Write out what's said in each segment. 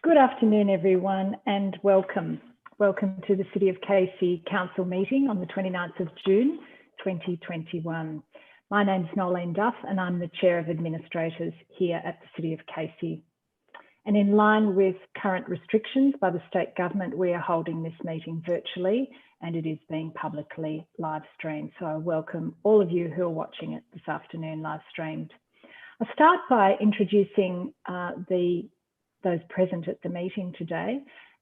Good afternoon, everyone, and welcome. Welcome to the City of Casey Council meeting on the 29th of June, 2021. My name is Nolene Duff and I'm the Chair of Administrators here at the City of Casey. And in line with current restrictions by the state government, we are holding this meeting virtually and it is being publicly live streamed. So I welcome all of you who are watching it this afternoon live streamed. I'll start by introducing those present at the meeting today.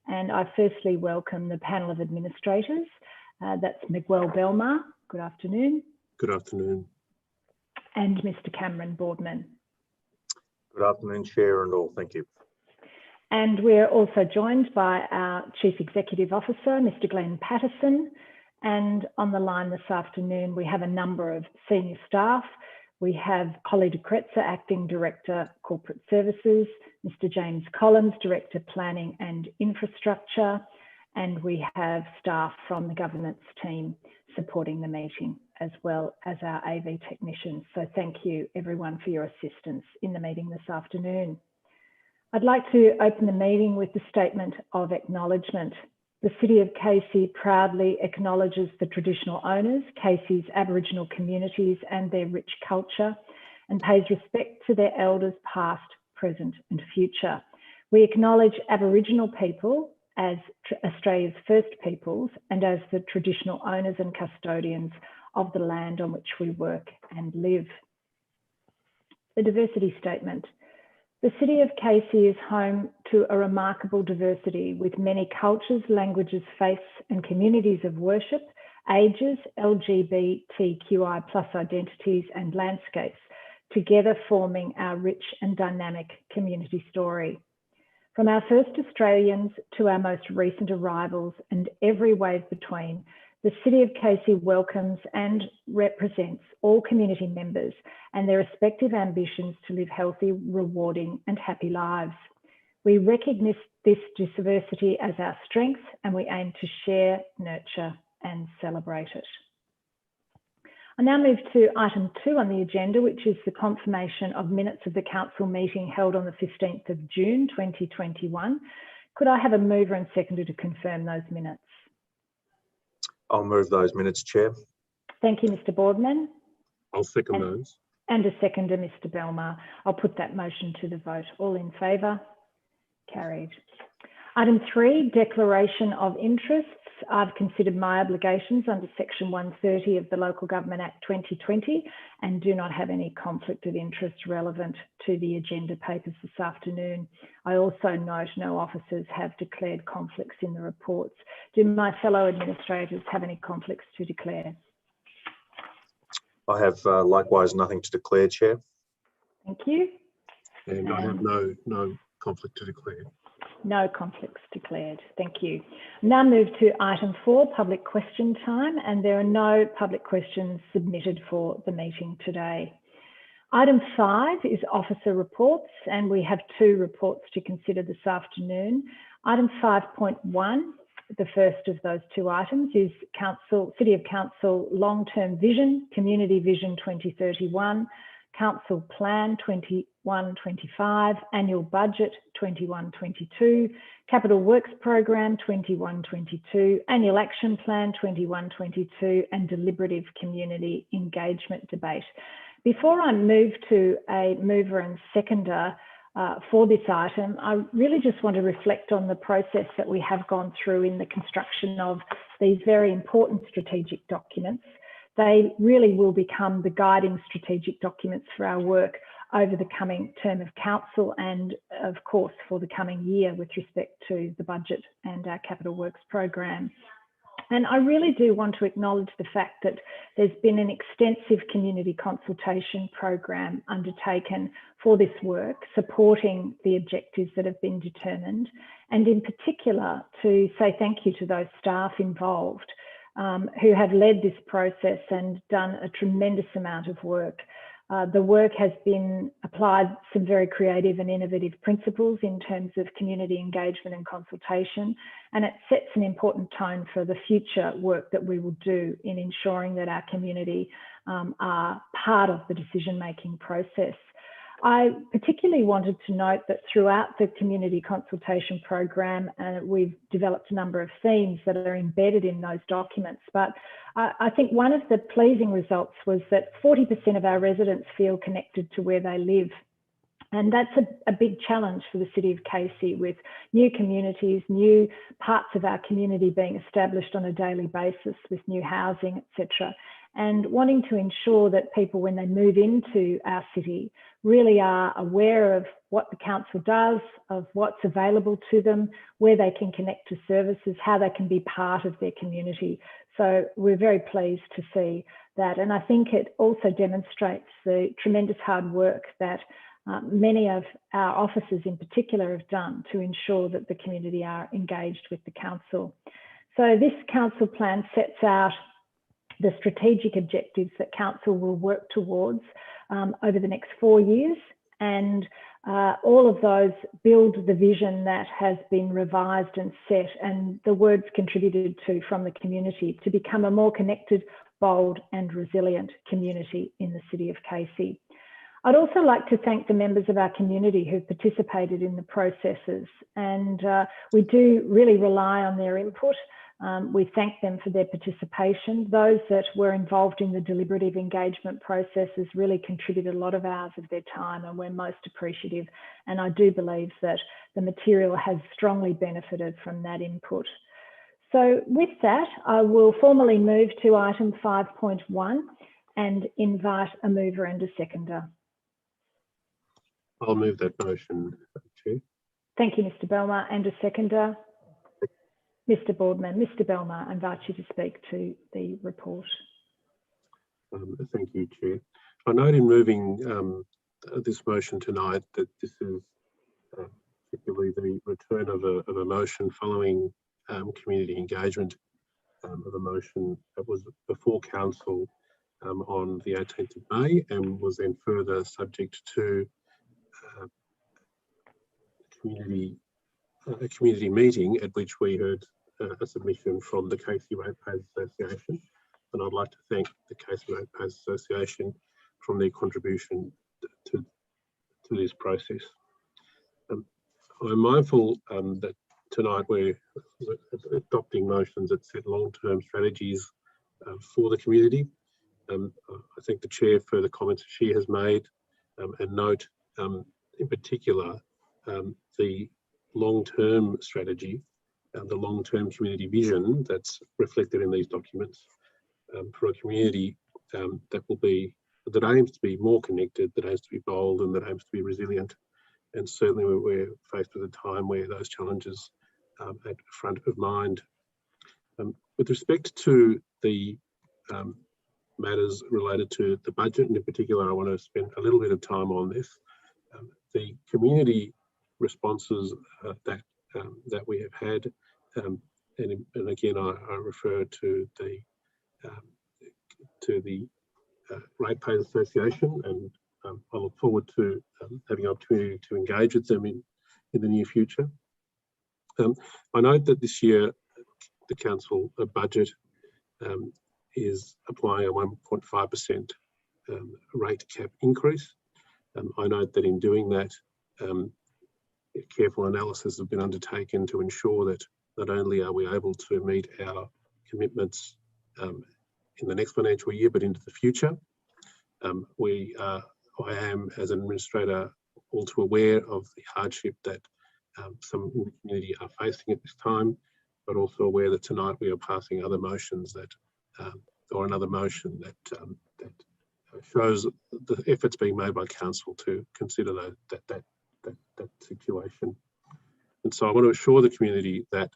And I firstly welcome the panel of administrators. That's Miguel Belmar. Good afternoon. Good afternoon. And Mr. Cameron Boardman. Good afternoon, Chair and all. Thank you. And we're also joined by our Chief Executive Officer, Mr. Glenn Patterson. And on the line this afternoon, we have a number of senior staff. We have Holly de Kretzer, Acting Director, Corporate Services, Mr. James Collins, Director, Planning and Infrastructure, and we have staff from the governance team supporting the meeting, as well as our AV technicians. So thank you everyone for your assistance in the meeting this afternoon. I'd like to open the meeting with the statement of acknowledgement. The City of Casey proudly acknowledges the traditional owners, Casey's Aboriginal communities and their rich culture, and pays respect to their elders past, present and future. We acknowledge Aboriginal people as Australia's first peoples and as the traditional owners and custodians of the land on which we work and live. The diversity statement. The City of Casey is home to a remarkable diversity with many cultures, languages, faiths and communities of worship, ages, LGBTQI+ identities and landscapes, together forming our rich and dynamic community story. From our first Australians to our most recent arrivals and every wave between, the City of Casey welcomes and represents all community members and their respective ambitions to live healthy, rewarding and happy lives. We recognise this diversity as our strength and we aim to share, nurture and celebrate it. I now move to item 2 on the agenda, which is the confirmation of minutes of the council meeting held on the 15th of June 2021. Could I have a mover and seconder to confirm those minutes? I'll move those minutes, Chair. Thank you, Mr. Boardman. I'll second those. And a seconder, Mr. Belmar. I'll put that motion to the vote. All in favour? Carried. Item 3, declaration of interests. I've considered my obligations under Section 130 of the Local Government Act 2020 and do not have any conflict of interest relevant to the agenda papers this afternoon. I also note no officers have declared conflicts in the reports. Do my fellow administrators have any conflicts to declare? I have likewise nothing to declare, Chair. Thank you. And I have no conflict to declare. No conflicts declared. Thank you. Now move to item 4, public question time, and there are no public questions submitted for the meeting today. Item 5 is officer reports, and we have 2 reports to consider this afternoon. Item 5.1, the first of those 2 items, is City of Council Long-Term Vision, Community Vision 2031, Council Plan 21-25, Annual Budget 21-22, Capital Works Program 21-22, Annual Action Plan 21-22, and Deliberative Community Engagement Debate. Before I move to a mover and seconder for this item, I really just want to reflect on the process that we have gone through in the construction of these very important strategic documents. They really will become the guiding strategic documents for our work over the coming term of council and of course for the coming year with respect to the budget and our capital works program. And I really do want to acknowledge the fact that there's been an extensive community consultation program undertaken for this work, supporting the objectives that have been determined, and in particular to say thank you to those staff involved who have led this process and done a tremendous amount of work. The work has been applied some very creative and innovative principles in terms of community engagement and consultation, and it sets an important tone for the future work that we will do in ensuring that our community are part of the decision-making process. I particularly wanted to note that throughout the community consultation program, we've developed a number of themes that are embedded in those documents. But I think one of the pleasing results was that 40% of our residents feel connected to where they live. And that's a big challenge for the City of Casey, with new communities, new parts of our community being established on a daily basis with new housing, etc. And wanting to ensure that people, when they move into our city, really are aware of what the council does, of what's available to them, where they can connect to services, how they can be part of their community. So we're very pleased to see that. And I think it also demonstrates the tremendous hard work that many of our officers in particular have done to ensure that the community are engaged with the council. So this council plan sets out the strategic objectives that council will work towards over the next 4 years, and all of those build the vision that has been revised and set, and the words contributed to from the community to become a more connected, bold and resilient community in the City of Casey. I'd also like to thank the members of our community who've participated in the processes, and we do really rely on their input. We thank them for their participation. Those that were involved in the deliberative engagement processes really contributed a lot of hours of their time, and we're most appreciative. And I do believe that the material has strongly benefited from that input. So with that, I will formally move to item 5.1 and invite a mover and a seconder. I'll move that motion, Chair. Thank you, Mr. Belmar. And a seconder? Mr. Boardman. Mr. Belmar, I invite you to speak to the report. Thank you, Chair. I note in moving this motion tonight that this is particularly the return of a motion following community engagement of a motion that was before Council on the 18th of May and was then further subject to a community meeting at which we heard a submission from the Casey Ratepayers Association, and I'd like to thank the Casey Ratepayers Association from their contribution to this process. I'm mindful that tonight we're adopting motions that set long-term strategies for the community. I thank the Chair for the comments she has made and note in particular the long-term strategy and the long-term community vision that's reflected in these documents for a community that aims to be more connected, that aims to be bold and that aims to be resilient. And certainly we're faced with a time where those challenges are at front of mind. With respect to the matters related to the budget, and in particular I want to spend a little bit of time on this. The community responses that we have had, and again I refer to the Ratepayers Association, and I look forward to having an opportunity to engage with them in the near future. I note that this year the council budget is applying a 1.5% rate cap increase. I note that in doing that, careful analysis has been undertaken to ensure that not only are we able to meet our commitments in the next financial year, but into the future. I am, as an administrator, all too aware of the hardship that some in the community are facing at this time, but also aware that tonight we are passing other motions that, or another motion that shows the efforts being made by council to consider that situation. And so I want to assure the community that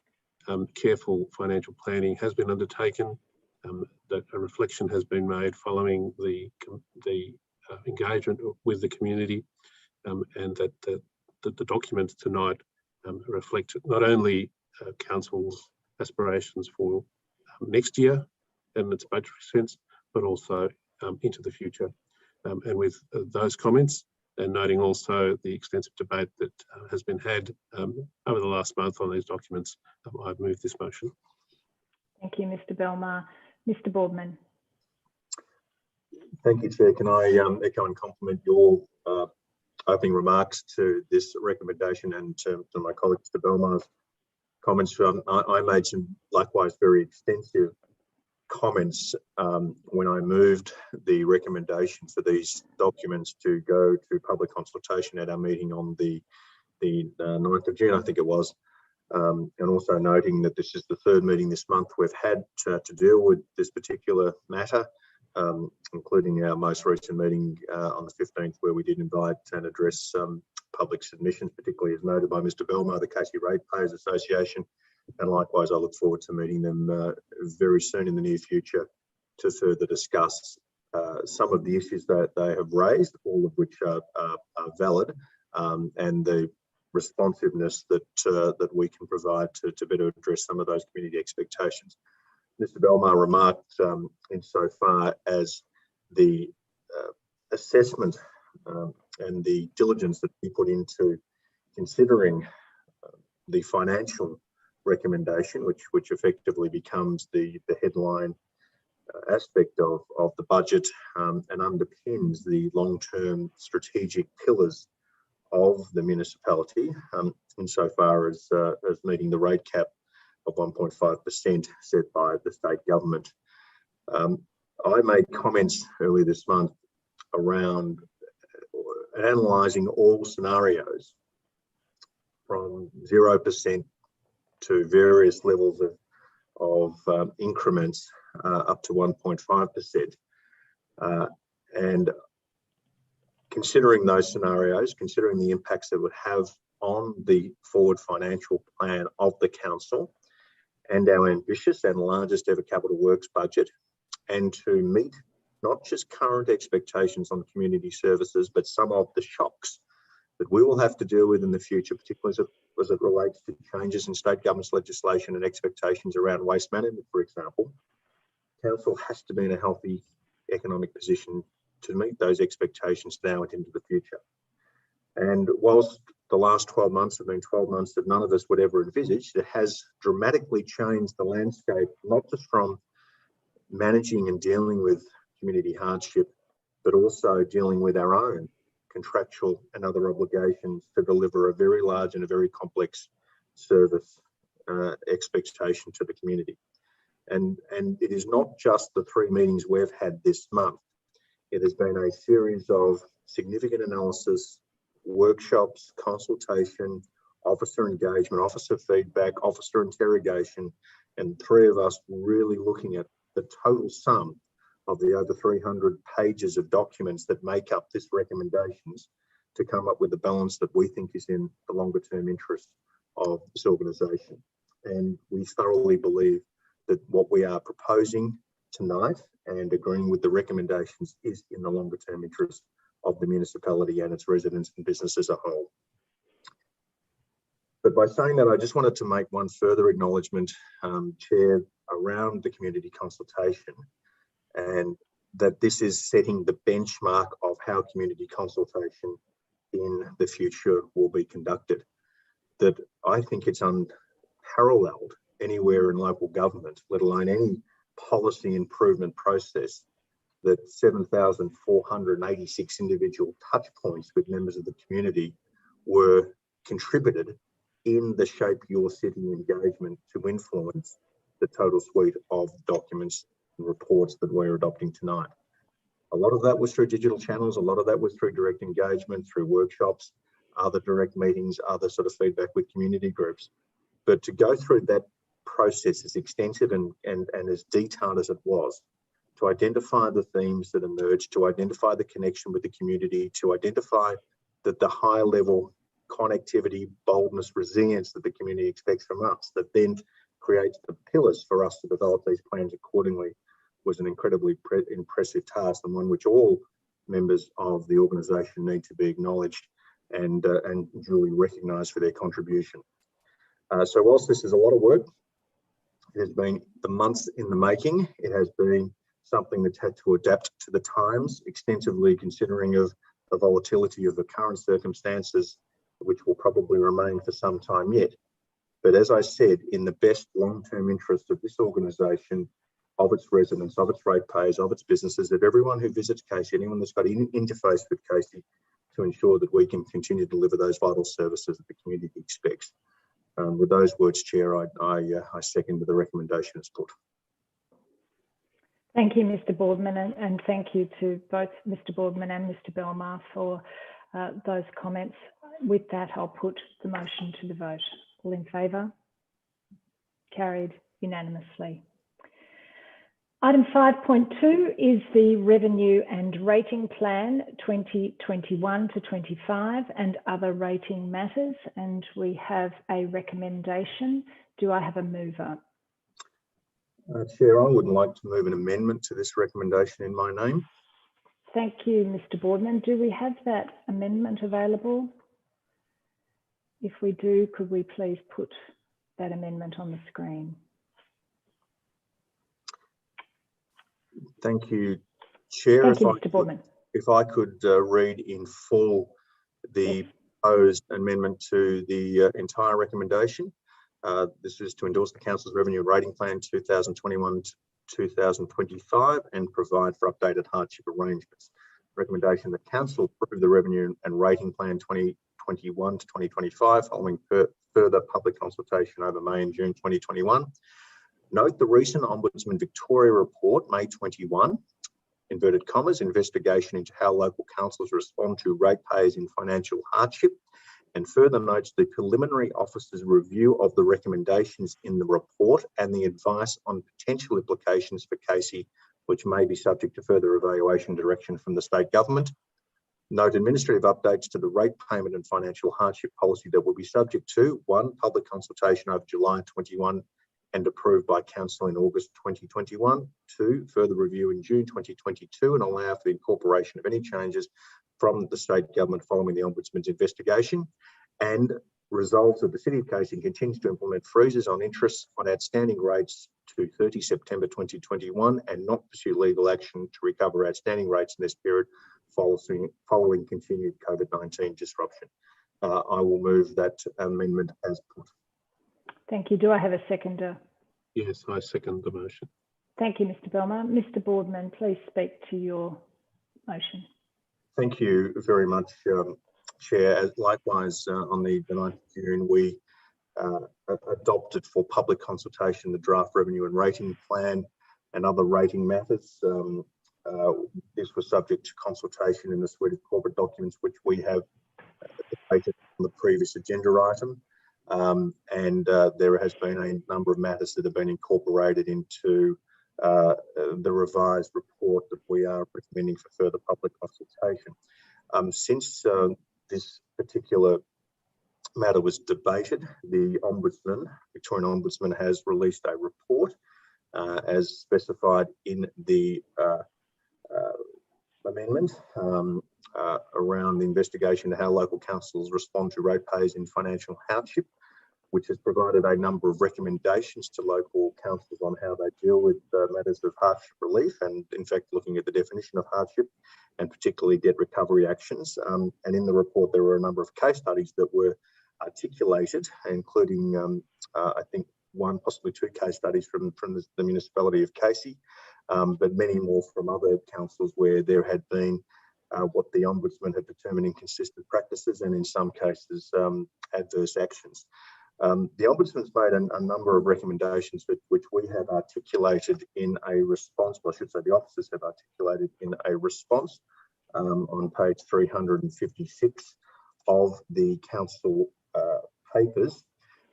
careful financial planning has been undertaken, that a reflection has been made following the engagement with the community, and that the documents tonight reflect not only council's aspirations for next year in its budgetary sense, but also into the future. And with those comments, and noting also the extensive debate that has been had over the last month on these documents, I've moved this motion. Thank you, Mr. Belmar. Mr. Boardman. Thank you, Chair. Can I echo and compliment your opening remarks to this recommendation and to my colleague Mr. Belmar's comments. I made some likewise very extensive comments when I moved the recommendation for these documents to go to public consultation at our meeting on the 9th of June, I think it was, and also noting that this is the third meeting this month we've had to deal with this particular matter, including our most recent meeting on the 15th, where we did invite and address public submissions, particularly as noted by Mr. Belmar, the Casey Ratepayers Association. And likewise, I look forward to meeting them very soon in the near future to further discuss some of the issues that they have raised, all of which are valid, and the responsiveness that we can provide to better address some of those community expectations. Mr. Belmar remarked insofar as the assessment and the diligence that we put into considering the financial recommendation, which effectively becomes the headline aspect of the budget and underpins the long-term strategic pillars of the municipality, insofar as meeting the rate cap of 1.5% set by the state government. I made comments earlier this month around analysing all scenarios from 0% to various levels of increments up to 1.5%. And considering those scenarios, considering the impacts that would have on the forward financial plan of the council and our ambitious and largest ever capital works budget, and to meet not just current expectations on community services, but some of the shocks that we will have to deal with in the future, particularly as it relates to changes in state government's legislation and expectations around waste management, for example. Council has to be in a healthy economic position to meet those expectations now and into the future. And whilst the last 12 months have been 12 months that none of us would ever envisage, it has dramatically changed the landscape, not just from managing and dealing with community hardship, but also dealing with our own contractual and other obligations to deliver a very large and a very complex service expectation to the community. And it is not just the 3 meetings we've had this month. It has been a series of significant analysis, workshops, consultation, officer engagement, officer feedback, officer interrogation, and 3 of us really looking at the total sum of the over 300 pages of documents that make up this recommendations to come up with the balance that we think is in the longer term interest of this organisation. And we thoroughly believe that what we are proposing tonight and agreeing with the recommendations is in the longer term interest of the municipality and its residents and business as a whole. But by saying that, I just wanted to make one further acknowledgement, Chair, around the community consultation, and that this is setting the benchmark of how community consultation in the future will be conducted. That I think it's unparalleled anywhere in local government, let alone any policy improvement process, that 7,486 individual touch points with members of the community were contributed in the Shape Your City engagement to influence the total suite of documents and reports that we're adopting tonight. A lot of that was through digital channels, a lot of that was through direct engagement, through workshops, other direct meetings, other sort of feedback with community groups. But to go through that process as extensive and as detailed as it was, to identify the themes that emerged, to identify the connection with the community, to identify that the high level connectivity, boldness, resilience that the community expects from us, that then creates the pillars for us to develop these plans accordingly, was an incredibly impressive task, and one which all members of the organisation need to be acknowledged and duly recognised for their contribution. So whilst this is a lot of work, it has been the months in the making. It has been something that's had to adapt to the times, extensively considering of the volatility of the current circumstances, which will probably remain for some time yet. But as I said, in the best long-term interest of this organisation, of its residents, of its ratepayers, of its businesses, of everyone who visits Casey, anyone that's got any interface with Casey, to ensure that we can continue to deliver those vital services that the community expects. With those words, Chair, I second the recommendation as put. Thank you, Mr. Boardman, and thank you to both Mr. Boardman and Mr. Belmar for those comments. With that, I'll put the motion to the vote. All in favour? Carried unanimously. Item 5.2 is the Revenue and Rating Plan 2021 to 25 and other rating matters, and we have a recommendation. Do I have a mover? Chair, I would like to move an amendment to this recommendation in my name. Thank you, Mr. Boardman. Do we have that amendment available? If we do, could we please put that amendment on the screen? Thank you, Chair. Thank you, Mr. Boardman. If I could read in full the proposed amendment to the entire recommendation. This is to endorse the Council's Revenue and Rating Plan 2021 to 2025 and provide for updated hardship arrangements. Recommendation that Council approve the Revenue and Rating Plan 2021 to 2025 following further public consultation over May and June 2021. Note the recent Ombudsman Victoria report, May 21, inverted commas, investigation into how local councils respond to ratepayers in financial hardship, and further notes the preliminary officer's review of the recommendations in the report and the advice on potential implications for Casey, which may be subject to further evaluation direction from the state government. Note administrative updates to the rate payment and financial hardship policy that will be subject to 1. Public consultation over July 21 and approved by Council in August 2021. 2. Further review in June 2022 and allow for the incorporation of any changes from the state government following the Ombudsman's investigation. And resolves that the City of Casey continues to implement freezes on interest on outstanding rates to 30 September 2021 and not pursue legal action to recover outstanding rates in this period following continued COVID-19 disruption. I will move that amendment as put. Thank you. Do I have a seconder? Yes, I second the motion. Thank you, Mr. Belmar. Mr. Boardman, please speak to your motion. Thank you very much, Chair. Likewise, on the 9th of June, we adopted for public consultation the draft Revenue and Rating Plan and other rating matters. This was subject to consultation in the suite of corporate documents which we have debated on the previous agenda item. There has been a number of matters that have been incorporated into the revised report that we are recommending for further public consultation. Since this particular matter was debated, the Ombudsman, Victorian Ombudsman, has released a report as specified in the amendment around the investigation of how local councils respond to ratepayers in financial hardship, which has provided a number of recommendations to local councils on how they deal with matters of hardship relief and, in fact, looking at the definition of hardship and particularly debt recovery actions. And in the report, there were a number of case studies that were articulated, including, I think, one, possibly two case studies from the municipality of Casey, but many more from other councils where there had been what the Ombudsman had determined inconsistent practices and in some cases adverse actions. The Ombudsman's made a number of recommendations which we have articulated in a response, well, I should say the officers have articulated in a response on page 356 of the council papers,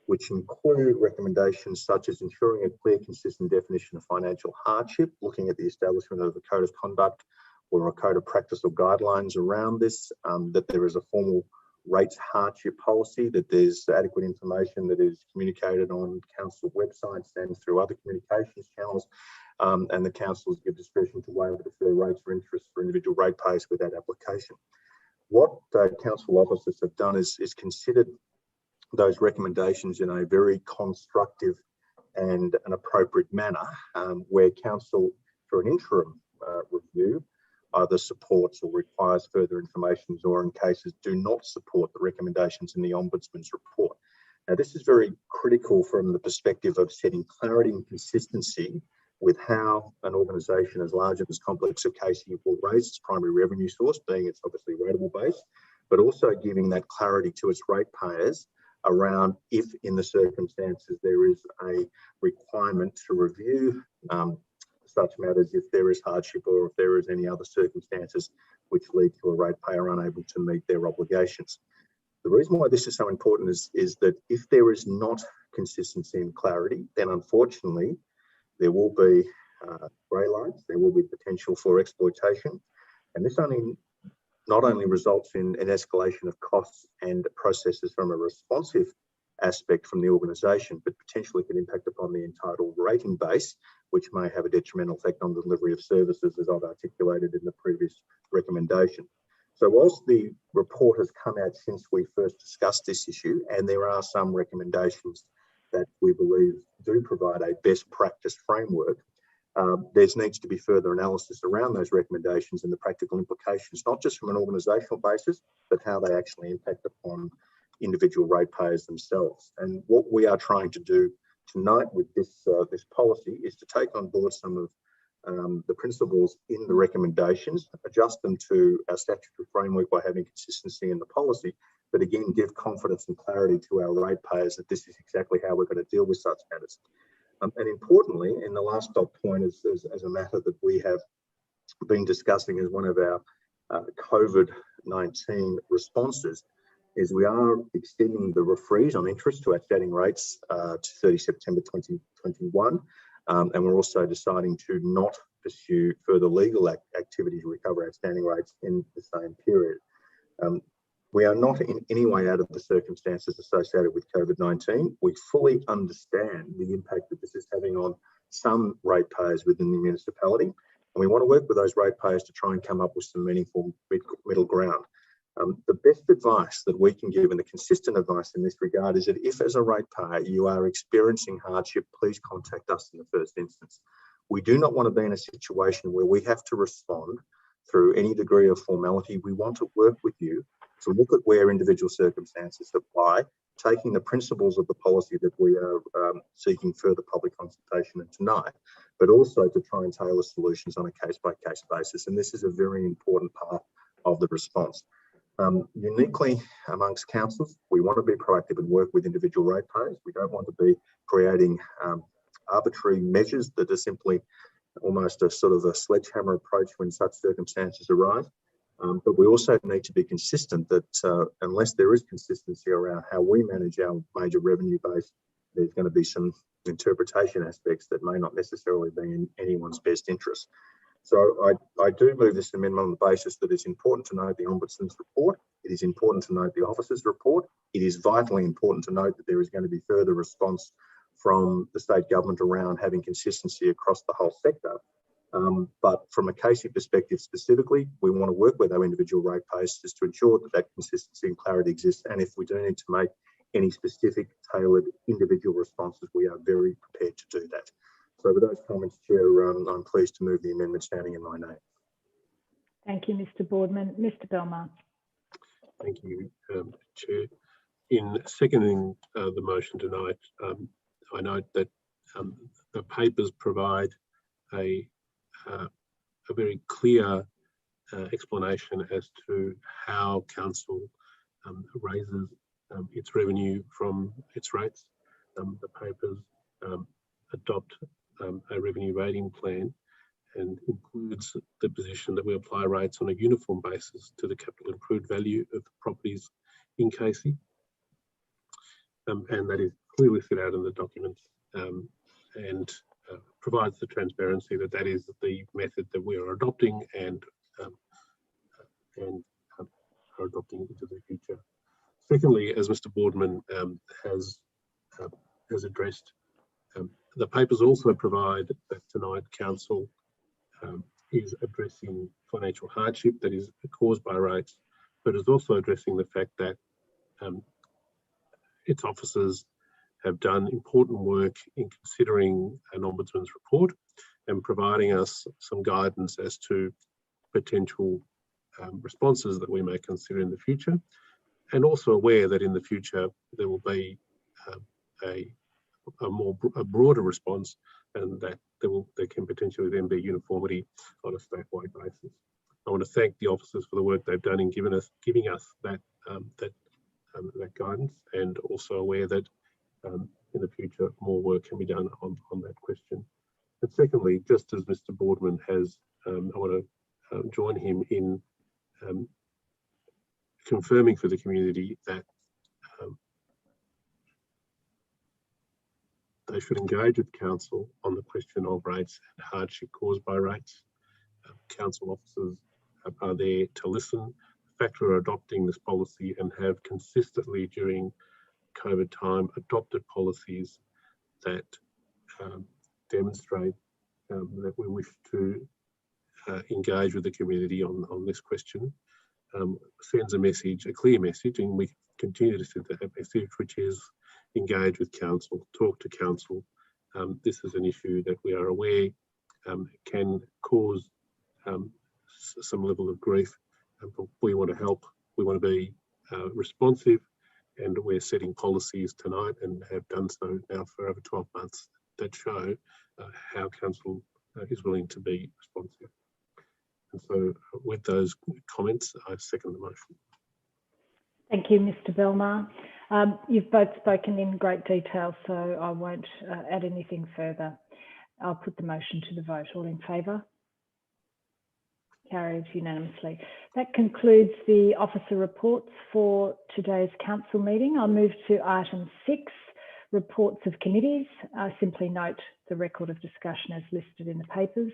which include recommendations such as ensuring a clear, consistent definition of financial hardship, looking at the establishment of a code of conduct or a code of practice or guidelines around this, that there is a formal rates hardship policy, that there's adequate information that is communicated on council websites and through other communications channels, and the councils give discretion to waive or defer rates for interest for individual ratepayers without application. What council officers have done is considered those recommendations in a very constructive and an appropriate manner, where council, through an interim review, either supports or requires further information, or in cases do not support the recommendations in the Ombudsman's report. Now, this is very critical from the perspective of setting clarity and consistency with how an organisation as large and as complex as Casey will raise its primary revenue source, being its obviously ratable base, but also giving that clarity to its ratepayers around if in the circumstances there is a requirement to review such matters, if there is hardship or if there is any other circumstances which lead to a ratepayer unable to meet their obligations. The reason why this is so important is that if there is not consistency and clarity, then unfortunately there will be grey lights, there will be potential for exploitation, and this not only results in an escalation of costs and processes from a responsive aspect from the organisation, but potentially can impact upon the entitled rating base, which may have a detrimental effect on the delivery of services, as I've articulated in the previous recommendation. So whilst the report has come out since we first discussed this issue, and there are some recommendations that we believe do provide a best practice framework, there needs to be further analysis around those recommendations and the practical implications, not just from an organisational basis, but how they actually impact upon individual ratepayers themselves. And what we are trying to do tonight with this policy is to take on board some of the principles in the recommendations, adjust them to our statutory framework by having consistency in the policy, but again, give confidence and clarity to our ratepayers that this is exactly how we're going to deal with such matters. And importantly, and the last dot point is as a matter that we have been discussing as one of our COVID-19 responses, is we are extending the refreeze on interest to outstanding rates to 30 September 2021. And we're also deciding to not pursue further legal activities to recover outstanding rates in the same period. We are not in any way out of the circumstances associated with COVID-19. We fully understand the impact that this is having on some ratepayers within the municipality, and we want to work with those ratepayers to try and come up with some meaningful middle ground. The best advice that we can give, and the consistent advice in this regard, is that if as a ratepayer you are experiencing hardship, please contact us in the first instance. We do not want to be in a situation where we have to respond through any degree of formality. We want to work with you to look at where individual circumstances apply, taking the principles of the policy that we are seeking further public consultation in tonight, but also to try and tailor solutions on a case-by-case basis. And this is a very important part of the response. Uniquely amongst councils, we want to be proactive and work with individual ratepayers. We don't want to be creating arbitrary measures that are simply almost a sort of a sledgehammer approach when such circumstances arise. But we also need to be consistent that unless there is consistency around how we manage our major revenue base, there's going to be some interpretation aspects that may not necessarily be in anyone's best interest. So I do move this amendment on the basis that it's important to note the Ombudsman's report. It is important to note the officer's report. It is vitally important to note that there is going to be further response from the state government around having consistency across the whole sector. But from a Casey perspective specifically, we want to work with our individual ratepayers just to ensure that that consistency and clarity exists. And if we do need to make any specific tailored individual responses, we are very prepared to do that. So with those comments, Chair, I'm pleased to move the amendment standing in my name. Thank you, Mr. Boardman. Mr. Belmar. Thank you, Chair. In seconding the motion tonight, I note that the papers provide a very clear explanation as to how council raises its revenue from its rates. The papers adopt a revenue rating plan and includes the position that we apply rates on a uniform basis to the capital improved value of the properties in Casey. And that is clearly set out in the documents and provides the transparency that that is the method that we are adopting and are adopting into the future. Secondly, as Mr. Boardman has addressed, the papers also provide that tonight council is addressing financial hardship that is caused by rates, but is also addressing the fact that its officers have done important work in considering an Ombudsman's report and providing us some guidance as to potential responses that we may consider in the future, and also aware that in the future there will be a broader response, and that there can potentially then be uniformity on a statewide basis. I want to thank the officers for the work they've done in giving us that guidance, and also aware that in the future more work can be done on that question. And secondly, just as Mr. Boardman has, I want to join him in confirming for the community that they should engage with council on the question of rates and hardship caused by rates. Council officers are there to listen. The fact we're adopting this policy and have consistently during COVID time adopted policies that demonstrate that we wish to engage with the community on this question sends a message, a clear message, and we continue to send that message, which is engage with council, talk to council. This is an issue that we are aware can cause some level of grief, but we want to help. We want to be responsive, and we're setting policies tonight and have done so now for over 12 months that show how council is willing to be responsive. And so with those comments, I second the motion. Thank you, Mr. Belmar. You've both spoken in great detail, so I won't add anything further. I'll put the motion to the vote. All in favour? Carried unanimously. That concludes the officer reports for today's council meeting. I'll move to item 6, reports of committees. Simply note the record of discussion as listed in the papers.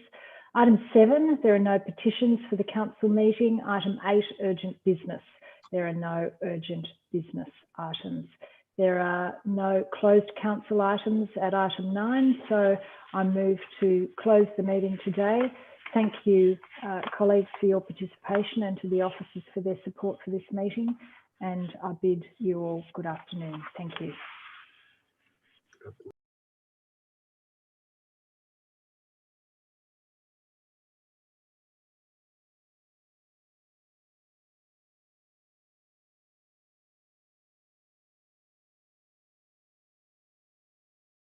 Item 7, there are no petitions for the council meeting. Item 8, urgent business. There are no urgent business items. There are no closed council items at item 9, so I move to close the meeting today. Thank you, colleagues, for your participation, and to the officers for their support for this meeting. And I bid you all good afternoon. Thank you.